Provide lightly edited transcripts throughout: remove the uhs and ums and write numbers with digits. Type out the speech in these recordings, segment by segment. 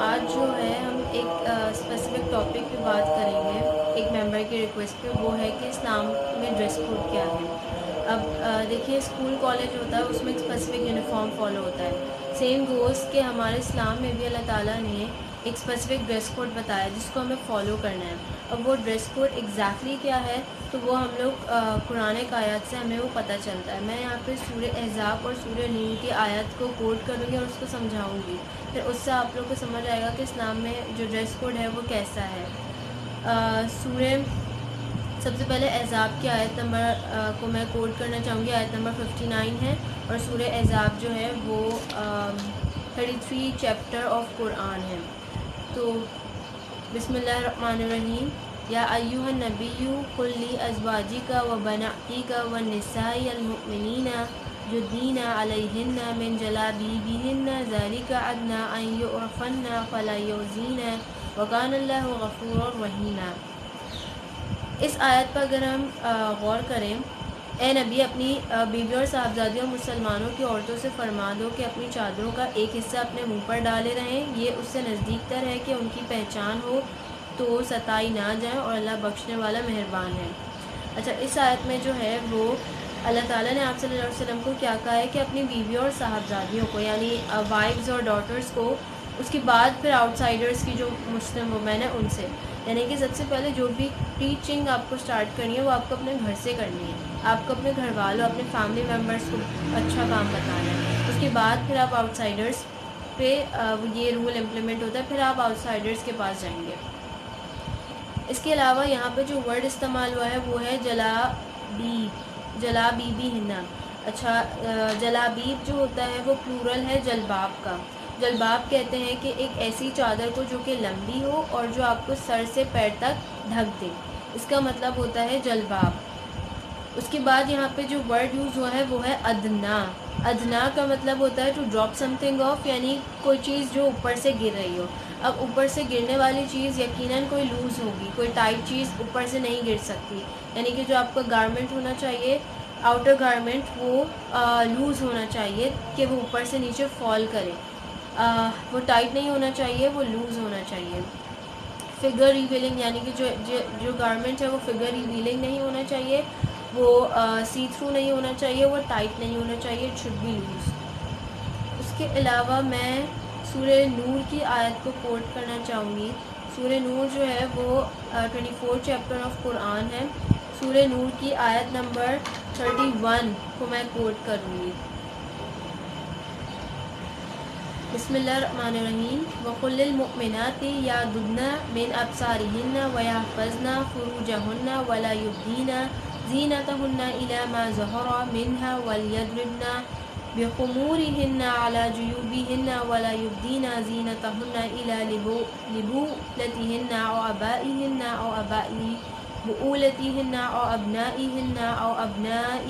آج جو ہے ہم ایک اسپیسیفک ٹاپک پہ بات کریں گے ایک ممبر کی ریکویسٹ پہ، وہ ہے کہ اسلام میں ڈریس کوڈ کیا ہے۔ اب دیکھیے، اسکول کالج ہوتا ہے، اس میں ایک اسپیسیفک یونیفارم فالو ہوتا ہے۔ سیم گوز کہ ہمارے اسلام میں بھی اللہ تعالیٰ نے ایک اسپیسیفک ڈریس کوڈ بتایا جس کو ہمیں فالو کرنا ہے۔ اب وہ ڈریس کوڈ ایگزیکٹلی کیا ہے تو وہ ہم لوگ قرآن کی آیات سے ہمیں وہ پتہ چلتا ہے۔ میں یہاں پہ سورہ احزاب اور سورہ نور کی آیات کو کوٹ کروں گی اور اس کو سمجھاؤں گی، پھر اس سے آپ لوگ کو سمجھ آئے گا کہ اسلام میں جو ڈریس کوڈ ہے وہ کیسا ہے۔ سورہ سب سے پہلے احزاب کی آیت نمبر کو میں کوٹ کرنا چاہوں گی، آیت نمبر 59 ہے، اور سورہ احزاب جو ہے وہ 33 چیپٹر آف قرآن ہے۔ تو بسم اللہ الرحمن الرحیم۔ یا ایھا النبی قل لازواجک وبناتک والنساء المؤمنین یدنین علیہن من جلابیبہن ذلک ادنی ان یعرفن فلا یؤذین وکان اللہ غفورا رحیما۔ اس آیت پر اگر ہم غور کریں، اے نبی اپنی بیوی اور صاحبزادیوں اور مسلمانوں کی عورتوں سے فرما دو کہ اپنی چادروں کا ایک حصہ اپنے منہ پر ڈالے رہیں، یہ اس سے نزدیک تر ہے کہ ان کی پہچان ہو تو ستائی نہ جائیں، اور اللہ بخشنے والا مہربان ہے۔ اچھا، اس آیت میں جو ہے وہ اللہ تعالیٰ نے آپ صلی اللہ علیہ وسلم کو کیا کہا ہے کہ اپنی بیوی اور صاحبزادیوں کو، یعنی وائفز اور ڈاٹرز کو، اس کے بعد پھر آؤٹ سائڈرز کی جو مسلم وومین ہے ان سے، یعنی کہ سب سے پہلے جو بھی ٹیچنگ آپ کو سٹارٹ کرنی ہے وہ آپ کو اپنے گھر سے کرنی ہے۔ آپ کو اپنے گھر والوں، اپنے فیملی ممبرس کو اچھا کام بتانا ہے، اس کے بعد پھر آپ آؤٹ سائڈرز پہ یہ رول امپلیمنٹ ہوتا ہے، پھر آپ آؤٹ سائڈرز کے پاس جائیں گے۔ اس کے علاوہ یہاں پہ جو ورڈ استعمال ہوا ہے وہ ہے جلابیبی ہننا۔ اچھا، جلابیب جو ہوتا ہے وہ پلورل ہے جلباب کا۔ جلباب کہتے ہیں کہ ایک ایسی چادر کو جو کہ لمبی ہو اور جو آپ کو سر سے پیر تک ڈھک دے، اس کا مطلب ہوتا ہے جلباب۔ اس کے بعد یہاں پہ جو ورڈ یوز ہوا ہے وہ ہے ادنا۔ ادنا کا مطلب ہوتا ہے to drop something off, یعنی کوئی چیز جو اوپر سے گر رہی ہو۔ اب اوپر سے گرنے والی چیز یقیناً کوئی لوز ہوگی، کوئی ٹائٹ چیز اوپر سے نہیں گر سکتی، یعنی کہ جو آپ کا گارمنٹ ہونا چاہیے، آؤٹر گارمنٹ، وہ لوز ہونا چاہیے کہ وہ اوپر سے نیچے فال کرے، وہ ٹائٹ نہیں ہونا چاہیے، وہ لوز ہونا چاہیے۔ فگر ریویلنگ، یعنی کہ جو گارمنٹ ہے وہ فگر ریویلنگ نہیں ہونا چاہیے، وہ سی تھرو نہیں ہونا چاہیے، وہ ٹائٹ نہیں ہونا چاہیے، اٹ شوڈ بی لوز۔ اس کے علاوہ میں سورہ نور کی آیت کو کوٹ کرنا چاہوں گی۔ سورہ نور جو ہے وہ 24 چیپٹر آف قرآن ہے۔ سورہ نور کی آیت نمبر 31 کو میں کوٹ کروں گی۔ بسم اللہ الرحمن الرحیم۔ وَقُلْ لِلْمُؤْمِنَاتِ يَغْضُضْنَ مِنْ أَبْصَارِهِنَّ وَيَحْفَظْنَ فُرُوجَهُنَّ وَلَا يُبْدِينَ زِينَتَهُنَّ إِلَّا مَا ظَهَرَ مِنْهَا وَلْيَضْرِبْنَ بِخُمُورِهِنَّ عَلَى جُيُوبِهِنَّ وَلَا يُبْدِينَ زِينَتَهُنَّ إِلَّا لِبُؤُولَتِهِنَّ أَوْ آبَائِهِنَّ أَوْ آبَاءِ بُؤُولَتِهِنَّ أَوْ أَبْنَائِهِنَّ أَوْ أَبْنَاءِ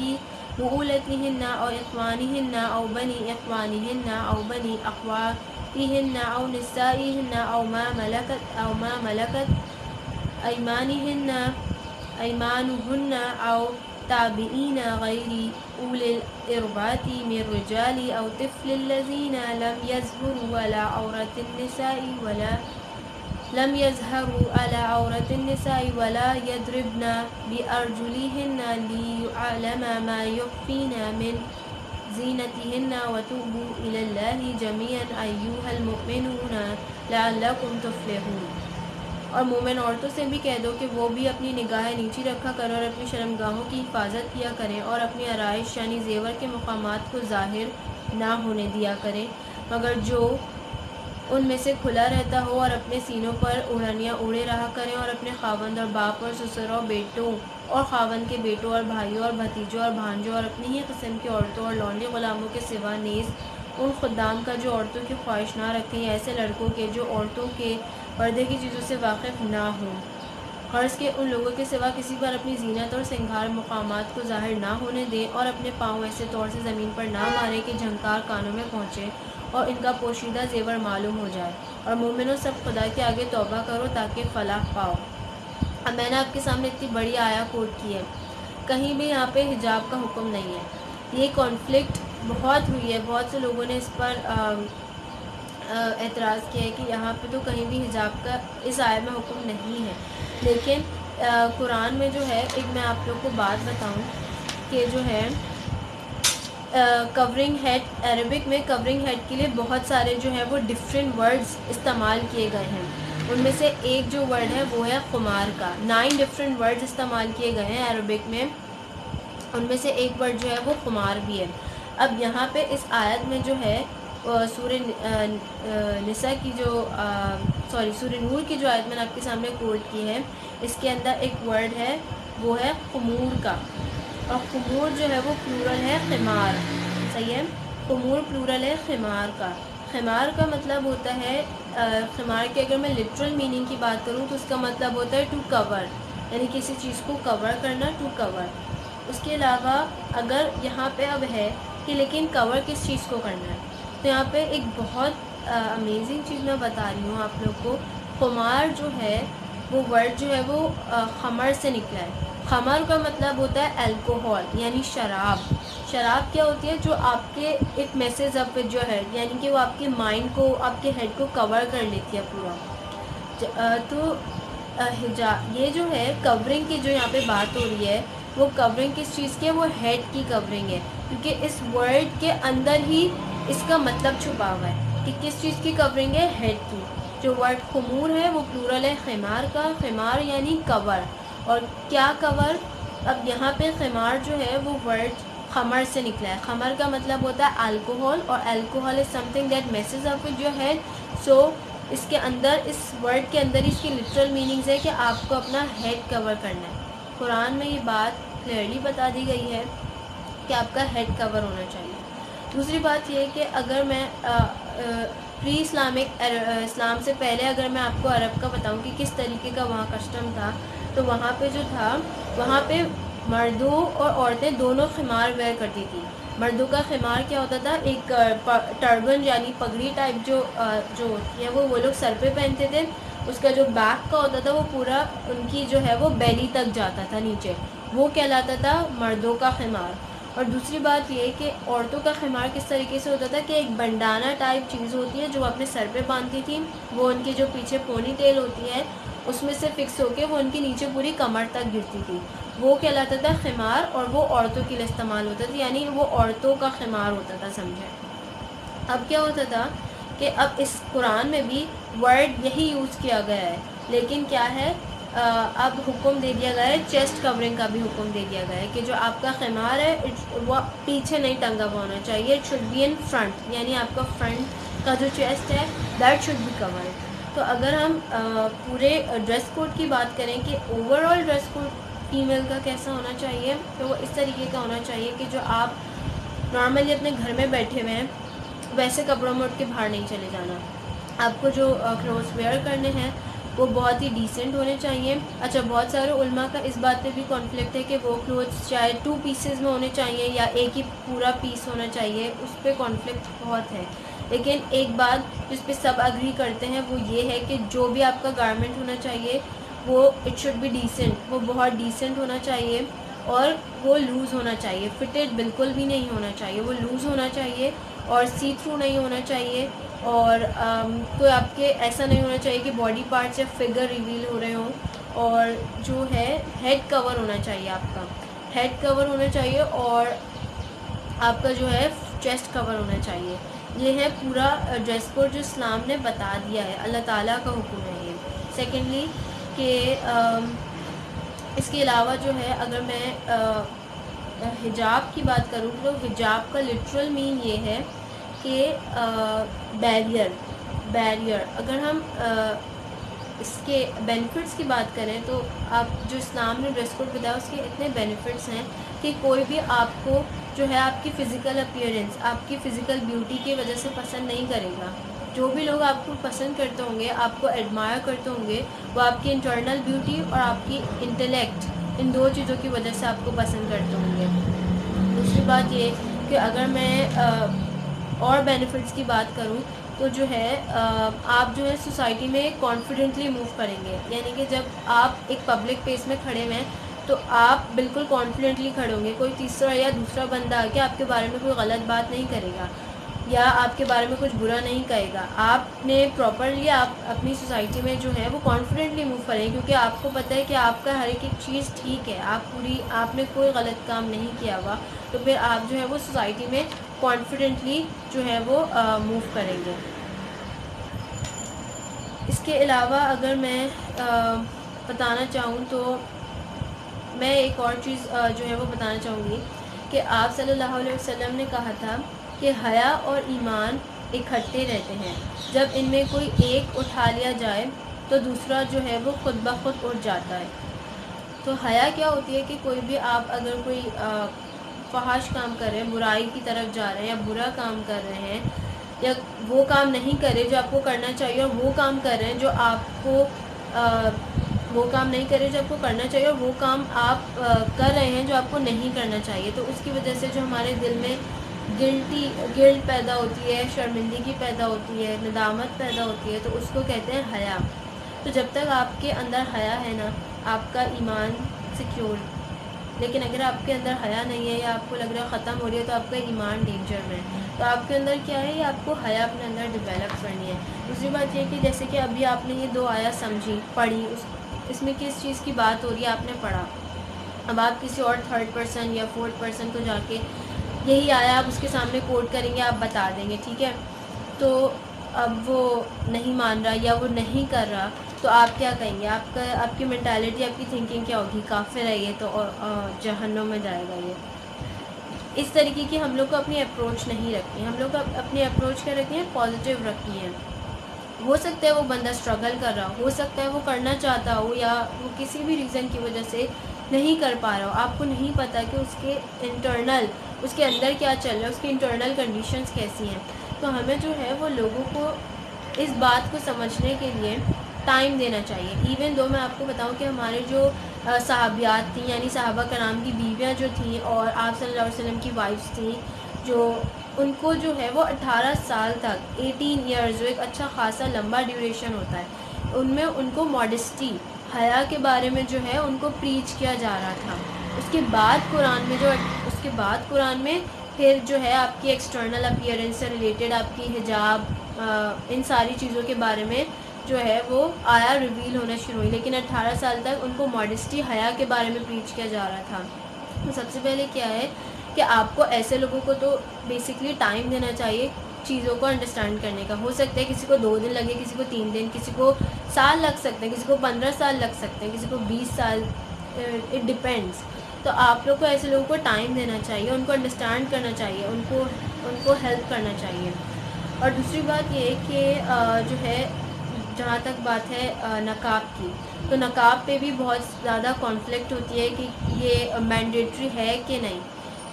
بؤولتهن أو إخوانهن أو بني إخوانهن أو بني أخواتهن أو نسائهن أو ما ملكت أيمانهن أو تابعين غير أولي الإربة من الرجال أو طفل الذين لم يظهروا على عورة النساء ولا يضربن بأرجلهن ليعلم ما يخفين من زينتهن وتوبوا إلى الله جميعا أيها المؤمنون لعلكم تفلحون۔ اور مومن عورتوں سے بھی کہہ دو کہ وہ بھی اپنی نگاہیں نیچی رکھا کریں اور اپنی شرمگاہوں کی حفاظت کیا کریں، اور اپنی آرائش یعنی زیور کے مقامات کو ظاہر نہ ہونے دیا کریں مگر جو ان میں سے کھلا رہتا ہو، اور اپنے سینوں پر اوڑھنیاں اوڑھے رہا کریں، اور اپنے خاوند اور باپ اور سسروں بیٹوں اور خاوند کے بیٹوں اور بھائیوں اور بھتیجوں اور بھانجوں اور اپنی ہی قسم کی عورتوں اور لونڈی غلاموں کے سوا نیز ان خدام کا جو عورتوں کی خواہش نہ رکھیں، یا ایسے لڑکوں کے جو عورتوں کے پردے کی چیزوں سے واقف نہ ہوں، غرض کے ان لوگوں کے سوا کسی پر اپنی زینت اور سنگھار مقامات کو ظاہر نہ ہونے دیں، اور اپنے پاؤں ایسے طور سے زمین پر نہ ماریں کہ جھنکار کانوں میں پہنچے اور ان کا پوشیدہ زیور معلوم ہو جائے۔ اور مومنوں سب خدا کے آگے توبہ کرو تاکہ فلاح پاؤ۔ اب میں نے آپ کے سامنے اتنی بڑی آیا کوٹ کی ہے، کہیں بھی یہاں پہ حجاب کا حکم نہیں ہے۔ یہ کانفلکٹ بہت ہوئی ہے، بہت سے لوگوں نے اس پر اعتراض کیا ہے کہ یہاں پہ تو کہیں بھی حجاب کا اس آیت میں حکم نہیں ہے، لیکن قرآن میں جو ہے ایک میں آپ لوگ کو بات بتاؤں کہ جو ہے کورنگ ہیڈ، عربک میں کورنگ ہیڈ کے لیے بہت سارے جو ہے وہ ڈفرینٹ ورڈز استعمال کیے گئے ہیں. ان میں سے ایک جو ورڈ ہے وہ ہے خمار کا. 9 ڈفرینٹ ورڈز استعمال کیے گئے ہیں عربک میں، ان میں سے ایک ورڈ جو ہے وہ خمار بھی ہے. اب یہاں پہ اس آیت میں جو ہے سورہ نساء کی جو سورہ نور کی جو آیت میں نے آپ کے سامنے کوٹ کی ہے، اس کے اندر ایک ورڈ ہے وہ ہے خمور کا، اور خمور جو ہے وہ پلورل ہے خمار. صحیح ہے، خمور پلورل ہے خمار کا. خمار کا مطلب ہوتا ہے خمار کے اگر میں لٹرل میننگ کی بات کروں تو اس کا مطلب ہوتا ہے ٹو کور، یعنی کسی چیز کو کور کرنا، ٹو کور. اس کے علاوہ اگر یہاں پہ اب ہے کہ لیکن کور کس چیز کو کرنا ہے، تو یہاں پہ ایک بہت امیزنگ چیز میں بتا رہی ہوں آپ لوگ کو. خمار جو ہے وہ ورڈ جو ہے وہ خمر سے نکلا ہے. خمر کا مطلب ہوتا ہے الکوہول، یعنی شراب. شراب کیا ہوتی ہے؟ جو آپ کے ایک میسج اپ جو ہے، یعنی کہ وہ آپ کے مائنڈ کو، آپ کے ہیڈ کو کور کر لیتی ہے پورا. تو حجاب یہ جو ہے کورنگ کی جو یہاں پہ بات ہو رہی ہے، وہ کورنگ کس چیز کی ہے؟ وہ ہیڈ کی کورنگ ہے، کیونکہ اس ورڈ کے اندر ہی اس کا مطلب چھپا ہوا ہے کہ کس چیز کی کورنگ ہے؟ ہیڈ کی. جو ورڈ خمور ہے وہ پلورل ہے خمار کا. خمار یعنی کور. اور کیا کور؟ اب یہاں پہ خمار جو ہے وہ ورڈ خمر سے نکلا ہے. خمر کا مطلب ہوتا ہے الکوہول، اور alcohol is something that messes up with your head. So اس کے اندر، اس ورڈ کے اندر اس کی لٹرل میننگز ہے کہ آپ کو اپنا ہیڈ کور کرنا ہے. قرآن میں یہ بات کلیئرلی بتا دی گئی ہے کہ آپ کا ہیڈ کور ہونا چاہیے. دوسری بات یہ ہے کہ اگر میں پری اسلامک اسلام سے پہلے اگر میں آپ کو عرب کا بتاؤں کہ کس طریقے کا وہاں کسٹم تھا، تو وہاں پہ جو تھا، وہاں پہ مردوں اور عورتیں دونوں خمار ویئر کرتی تھی. مردوں کا خمار کیا ہوتا تھا؟ ایک ٹربن یعنی پگڑی ٹائپ جو ہوتی ہے وہ لوگ سر پہ پہنتے تھے. اس کا جو بیک کا ہوتا تھا وہ پورا ان کی جو ہے وہ بیلی تک جاتا تھا نیچے، وہ کہلاتا تھا مردوں کا خمار. اور دوسری بات یہ کہ عورتوں کا خمار کس طریقے سے ہوتا تھا کہ ایک بنڈانا ٹائپ چیز ہوتی ہے جو اپنے سر پہ باندھتی تھی، وہ ان کی جو پیچھے پونی ٹیل ہوتی ہے اس میں سے فکس ہو کے وہ ان کے نیچے پوری کمر تک گرتی تھی، وہ کہلاتا تھا خمار. اور وہ عورتوں کے لیے استعمال ہوتا تھا، یعنی وہ عورتوں کا خمار ہوتا تھا، سمجھے. اب کیا ہوتا تھا کہ اب اس قرآن میں بھی ورڈ یہی یوز کیا گیا ہے، لیکن کیا ہے اب حکم دے دیا گیا ہے، چیسٹ کورنگ کا بھی حکم دے دیا گیا ہے کہ جو آپ کا خمار ہے وہ پیچھے نہیں ٹنگا ہوا ہونا چاہیے. It should be in front, یعنی آپ کا فرنٹ کا جو چیسٹ ہے دیٹ شوڈ بی کورڈ. تو اگر ہم پورے ڈریس کوڈ کی بات کریں کہ overall dress code female کا کیسا ہونا چاہیے، تو وہ اس طریقے کا ہونا چاہیے کہ جو آپ نارملی اپنے گھر میں بیٹھے ہوئے ہیں ویسے کپڑوں میں اٹھ کے باہر نہیں چلے جانا. آپ کو جو کلوتھس ویئر کرنے ہیں وہ بہت ہی ڈیسنٹ ہونے چاہیے. اچھا، بہت سارے علماء کا اس بات پہ بھی کانفلکٹ ہے کہ وہ کلوتھس چاہے 2 پیسز میں ہونے چاہیے یا ایک ہی پورا پیس ہونا چاہیے، اس پہ کانفلکٹ بہت ہے. لیکن ایک بات جس پہ سب اگری کرتے ہیں وہ یہ ہے کہ جو بھی آپ کا گارمنٹ ہونا چاہیے وہ اٹ شوڈ بی ڈیسنٹ، وہ بہت ڈیسنٹ ہونا چاہیے، اور وہ لوز ہونا چاہیے. فٹڈ بالکل بھی نہیں ہونا چاہیے، وہ لوز ہونا چاہیے اور سی تھرو نہیں ہونا چاہیے. اور کوئی آپ کے ایسا نہیں ہونا چاہیے کہ باڈی پارٹس یا فگر ریویل ہو رہے ہوں. اور جو ہے ہیڈ کور ہونا چاہیے، آپ کا ہیڈ کور ہونا چاہیے، اور آپ کا جو ہے چیسٹ کور ہونا چاہیے. یہ ہے پورا ڈریس کوڈ جو اسلام نے بتا دیا ہے، اللہ تعالیٰ کا حکم ہے یہ. سیکنڈلی کہ اس کے علاوہ جو ہے اگر میں حجاب کی بات کروں تو حجاب کا لٹرل مین یہ ہے کہ بیریئر. اگر ہم اس کے بینیفٹس کی بات کریں تو آپ جو اسلام نے ڈریس کوڈ بتایا اس کے اتنے بینیفٹس ہیں کہ کوئی بھی آپ کو جو ہے آپ کی فزیکل اپیئرنس، آپ کی فزیکل بیوٹی کی وجہ سے پسند نہیں کرے گا. جو بھی لوگ آپ کو پسند کرتے ہوں گے، آپ کو ایڈمائر کرتے ہوں گے، وہ آپ کی انٹرنل بیوٹی اور آپ کی انٹلیکٹ، ان 2 چیزوں کی وجہ سے آپ کو پسند کرتے ہوں گے. دوسری بات یہ کہ اگر میں اور بینیفٹس کی بات کروں تو جو ہے آپ جو ہے سوسائٹی میں کانفیڈنٹلی موو کریں گے. یعنی کہ جب آپ ایک پبلک پلیس میں کھڑے ہوئے ہیں تو آپ بالکل کانفیڈنٹلی کھڑے ہوں گے، کوئی تیسرا یا دوسرا بندہ آ کے آپ کے بارے میں کوئی غلط بات نہیں کرے گا. یا آپ کے بارے میں کچھ برا نہیں کہے گا. آپ نے پراپرلی آپ اپنی سوسائٹی میں جو ہے وہ کانفیڈنٹلی موو کریں, کیونکہ آپ کو پتہ ہے کہ آپ کا ہر ایک چیز ٹھیک ہے, آپ نے کوئی غلط کام نہیں کیا ہوا, تو پھر آپ جو ہے وہ سوسائٹی میں کانفیڈنٹلی جو ہے وہ موو کریں گے. اس کے علاوہ اگر میں بتانا چاہوں تو میں ایک اور چیز جو ہے وہ بتانا چاہوں گی کہ آپ صلی اللہ علیہ وسلم نے کہا تھا کہ حیا اور ایمان اکٹھے رہتے ہیں, جب ان میں کوئی ایک اٹھا لیا جائے تو دوسرا جو ہے وہ خود بخود اٹھ جاتا ہے. تو حیا کیا ہوتی ہے کہ کوئی بھی آپ اگر کوئی فحش کام کر رہے ہیں, برائی کی طرف جا رہے ہیں, یا برا کام کر رہے ہیں, یا وہ کام نہیں کر رہے جو آپ کو کرنا چاہیے, اور وہ کام کر رہے ہیں جو آپ کو وہ کام نہیں کر رہے جو آپ کو کرنا چاہیے, اور وہ کام آپ کر رہے ہیں جو آپ کو نہیں کرنا چاہیے, تو اس کی وجہ سے جو ہمارے دل میں گلٹ پیدا ہوتی ہے, شرمندگی پیدا ہوتی ہے, ندامت پیدا ہوتی ہے, تو اس کو کہتے ہیں حیا. تو جب تک آپ کے اندر حیا ہے نا, آپ کا ایمان سیکیور. لیکن اگر آپ کے اندر حیا نہیں ہے, یا آپ کو لگ رہا ہے ختم ہو رہی ہے, تو آپ کا ایمان ڈینجر میں ہے. تو آپ کے اندر کیا ہے, یہ آپ کو حیا اپنے اندر ڈیولپ کرنی ہے. دوسری بات یہ کہ جیسے کہ ابھی آپ نے یہ 2 آیات سمجھی, پڑھی, اس میں کس چیز کی بات ہو رہی ہے آپ نے پڑھا. اب آپ کسی اور 3rd پرسن یا 4th پرسن کو جا کے یہی آیا آپ اس کے سامنے کوٹ کریں گے, آپ بتا دیں گے, ٹھیک ہے, تو اب وہ نہیں مان رہا یا وہ نہیں کر رہا, تو آپ کیا کہیں گے, آپ کی مینٹالٹی, آپ کی تھنکنگ کیا ہوگی, کافر ہے یہ تو جہنم میں جائے گا یہ. اس طریقے کی ہم لوگ کو اپنی اپروچ نہیں رکھنی ہے. ہم لوگ کو اپنی اپروچ کیا رکھنی ہے, پازیٹیو رکھنی ہے. ہو سکتا ہے وہ بندہ اسٹرگل کر رہا ہو سکتا ہے وہ کرنا چاہتا ہو, یا وہ کسی بھی ریزن کی وجہ سے نہیں کر پا رہا ہو. آپ کو نہیں پتہ کہ اس کے انٹرنل, اس کے اندر کیا چل رہا ہے, اس کی انٹرنل کنڈیشنز کیسی ہیں. تو ہمیں جو ہے وہ لوگوں کو اس بات کو سمجھنے کے لیے ٹائم دینا چاہیے. ایون دو میں آپ کو بتاؤں کہ ہمارے جو صحابیات تھیں, یعنی صحابہ کرام کی بیویاں جو تھیں, اور آپ صلی اللہ علیہ وسلم کی وائفس تھیں, جو ان کو جو ہے وہ 18 سال تک 18 ایئرز, جو ایک اچھا خاصا لمبا ڈیوریشن ہوتا ہے, ان میں ان کو ماڈسٹی, حیا کے بارے میں جو ہے ان کو پریچ کیا جا رہا تھا. اس کے بعد قرآن میں پھر جو ہے آپ کی ایکسٹرنل اپیئرنس سے ریلیٹڈ, آپ کی حجاب, ان ساری چیزوں کے بارے میں جو ہے وہ آیا ریویل ہونا شروع ہوئی. لیکن 18 سال تک ان کو ماڈسٹی, حیا کے بارے میں پریچ کیا جا رہا تھا. تو سب سے پہلے کیا ہے کہ آپ کو ایسے لوگوں کو تو بیسکلی ٹائم دینا چاہیے چیزوں کو انڈرسٹینڈ کرنے کا. ہو سکتا ہے کسی کو 2 دن لگے, کسی کو 3 دن, کسی کو سال لگ سکتے ہیں, کسی کو 15 سال لگ سکتے ہیں, کسی کو 20 سال, اٹ ڈپینڈس. تو آپ لوگ کو ایسے لوگوں کو ٹائم دینا چاہیے, ان کو انڈرسٹینڈ کرنا چاہیے, ان کو ہیلپ کرنا چاہیے. اور دوسری بات یہ کہ جو ہے جہاں تک بات ہے نقاب کی, تو نقاب پہ بھی بہت زیادہ کانفلکٹ ہوتی ہے کہ یہ مینڈیٹری ہے کہ نہیں.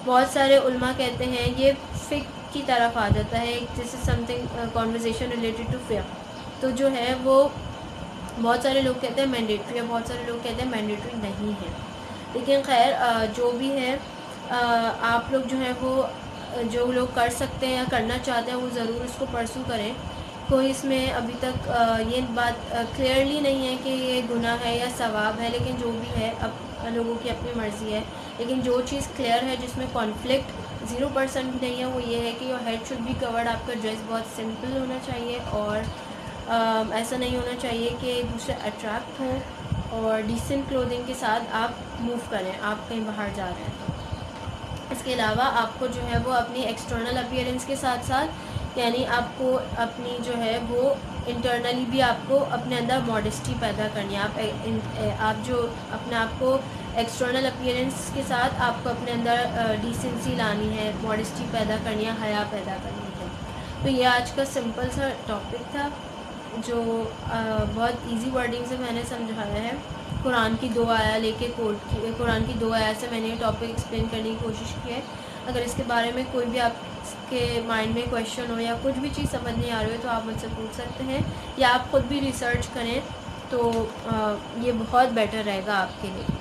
بہت سارے علماء کہتے ہیں یہ فقہ کی طرف آ جاتا ہے, جس is something conversation related to فقہ. تو جو ہے وہ بہت سارے لوگ کہتے ہیں مینڈیٹری ہے, بہت سارے لوگ کہتے ہیں مینڈیٹری نہیں ہے. لیکن خیر جو بھی ہے, آپ لوگ جو ہے وہ جو لوگ کر سکتے ہیں یا کرنا چاہتے ہیں وہ ضرور اس کو پرسو کریں. کوئی اس میں ابھی تک یہ بات کلیئرلی نہیں ہے کہ یہ گناہ ہے یا ثواب ہے, لیکن جو بھی ہے اب لوگوں کی اپنی مرضی ہے. لیکن جو چیز کلیئر ہے, جس میں کانفلکٹ 0% بھی نہیں ہے, وہ یہ ہے کہ your head should be covered. آپ کا ڈریس بہت سمپل ہونا چاہیے, اور ایسا نہیں ہونا چاہیے کہ دوسرے اٹریکٹ ہوں, اور ڈیسنٹ کلودنگ کے ساتھ آپ موو کریں, آپ کہیں باہر جا رہے ہیں تو. اس کے علاوہ آپ کو جو ہے وہ اپنی ایکسٹرنل اپیئرنس کے ساتھ ساتھ, یعنی آپ کو اپنی جو ہے وہ انٹرنلی بھی آپ کو اپنے اندر ماڈسٹی پیدا کرنی ہے. آپ جو اپنے آپ کو ایکسٹرنل اپیئرنس کے ساتھ آپ کو اپنے اندر ڈیسنسی لانی ہے, ماڈسٹی پیدا کرنی ہے, حیا پیدا کرنی ہے. تو یہ آج کا سمپل سا ٹاپک تھا جو بہت ایزی ورڈنگ سے میں نے سمجھایا ہے. قرآن کی 2 آیات لے کے قرآن کی 2 آیات سے میں نے یہ ٹاپک ایکسپلین کرنے کی کوشش کی ہے. اگر اس کے بارے میں کوئی بھی آپ کے مائنڈ میں کویشچن ہو یا کچھ بھی چیز سمجھ نہیں آ رہی ہو, تو آپ مجھ سے پوچھ سکتے ہیں, یا آپ خود بھی ریسرچ کریں تو یہ بہت بیٹر رہے گا آپ کے لیے.